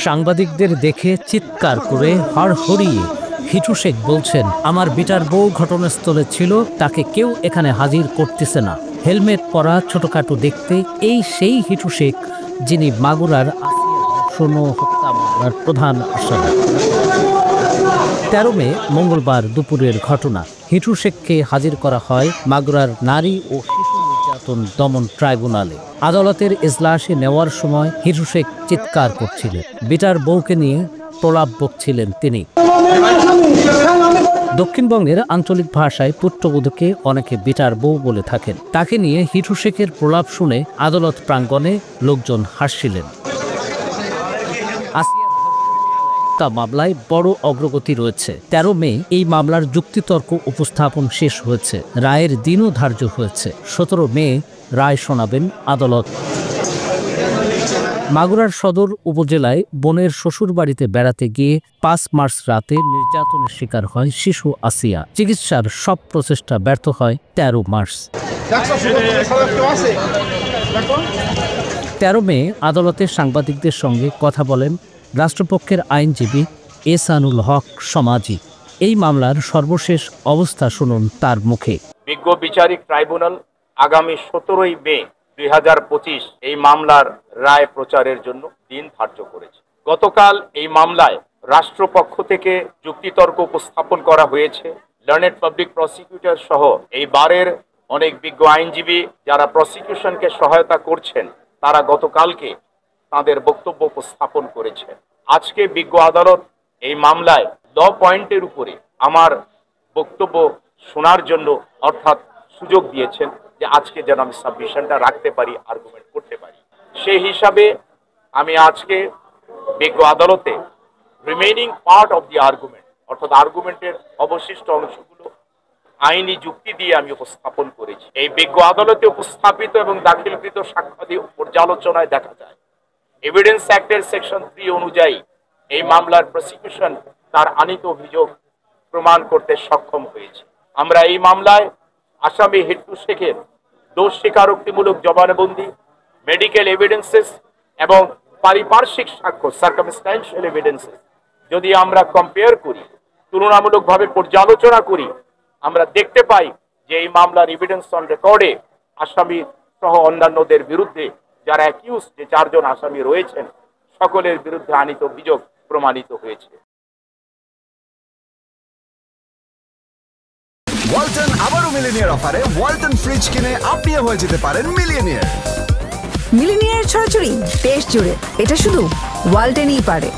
সাংবাদিকদের দেখে চিৎকার করে হড়হড়িয়ে হিটু শেখ বলছেন, আমার বিটার বউ ঘটনাস্থলে ছিল, তাকে কেউ এখানে হাজির করতেছে না। হেলমেট পরা, ছোটখাটো দেখতে এই সেই হিটু শেখ যিনি মাগুরার আসিয়া হত্যা মামলার প্রধান আসামি। 13 মে মঙ্গলবার দুপুরের ঘটনা। হিটু শেখকে হাজির করা হয় মাগুরার নারী ও শিশু নির্যাতন দমন ট্রাইব্যুনালে। আদালতের এজলাসে নেওয়ার সময় হিটু শেখ চিৎকার করছিলেন, বিটার বউকে নিয়ে প্রলাপ বকছিলেন তিনি। দক্ষিণবঙ্গের আঞ্চলিক ভাষায় পুত্রবধূকে অনেকে বিটার বউ বলে থাকেন। তাকে নিয়ে হিটু শেখের প্রলাপ শুনে আদালত প্রাঙ্গণে লোকজন হাসছিলেন। মামলায় বড় অগ্রগতি রয়েছে। 13 মে এই মামলার যুক্তিতর্ক উপস্থাপন শেষ হয়েছে। রায়ের দিনও ধার্য হয়েছে। 17 মে রায় শোনাবেন আদালত। মাগুরার সদর উপজেলায় বোনের শ্বশুর বাড়িতে বেড়াতে গিয়ে 5 মার্চ রাতে নির্যাতনের শিকার হয় শিশু আসিয়া। চিকিৎসার সব প্রচেষ্টা ব্যর্থ হয় 13 মার্চ। 13 মে আদালতে সাংবাদিকদের সঙ্গে কথা বলেন রাষ্ট্রপক্ষের আইনজীবী এহসানুল হক সমাজি। এই মামলার সর্বশেষ অবস্থা শুনুন তার মুখে। বিজ্ঞ বিচারিক ট্রাইব্যুনাল আগামী 17 মে 2025 এই মামলার রায় প্রচারের জন্য দিন ধার্য করেছে। গতকাল এই মামলায় রাষ্ট্রপক্ষ থেকে যুক্তিতর্ক উপস্থাপন করা হয়েছে। লার্নেড পাবলিক প্রসিকিউটর সহ এই বারের অনেক বিজ্ঞ আইনজীবী যারা প্রসিকিউশনকে সহায়তা করছেন, তারা গতকালকে তাদের বক্তব্য উপস্থাপন করেছে। আজকে বিজ্ঞ আদালত এই মামলায় ল পয়েন্টের উপরে আমার বক্তব্য শোনার জন্য অর্থাৎ সুযোগ দিয়েছেন যে আজকে যেন আমি সাবমিশনটা রাখতে পারি, আর্গুমেন্ট করতে পারি। সেই হিসাবে আমি আজকে বিজ্ঞ আদালতে remaining part of the argument অর্থাৎ আর্গুমেন্টের অবশিষ্ট অংশগুলো আইনি যুক্তি দিয়ে আমি উপস্থাপন করেছি। এই বিজ্ঞ আদালতে উপস্থাপিত এবং দাখিলকৃত সাক্ষ্যাদি পর্যালোচনায় দেখা যায় এভিডেন্স অ্যাক্টের সেকশন 3 অনুযায়ী এই মামলার প্রসিকিউশন তার আনিত অভিযোগ প্রমাণ করতে সক্ষম হয়েছে। আমরা এই মামলায় আসামি হিটু শেখের দোষ স্বীকারোক্তিমূলক জবানবন্দি, মেডিকেল এভিডেন্সেস এবং পারিপার্শ্বিক সাক্ষ্য সার্কামস্ট্যান্সিয়াল এভিডেন্সেস যদি আমরা কম্পেয়ার করি, তুলনামূলকভাবে পর্যালোচনা করি, আমরা দেখতে পাই যে এই মামলার এভিডেন্স অন রেকর্ডে আসামি সহ অন্যান্যদের বিরুদ্ধে যারা অ্যাকিউজ যে 4 জন আসামি রয়েছেন সকলের বিরুদ্ধে আনিত অভিযোগ প্রমাণিত হয়েছে। ওয়ালটন আবারও মিলিনিয়ার অফারে ওয়ালটন ফ্রিজ কিনে আপনিও হয়ে যেতে পারেন মিলিয়নিয়ার। মিলিনিয়ার ছড়াছড়ি দেশ জুড়ে, এটা শুধু ওয়ালটনই পারে।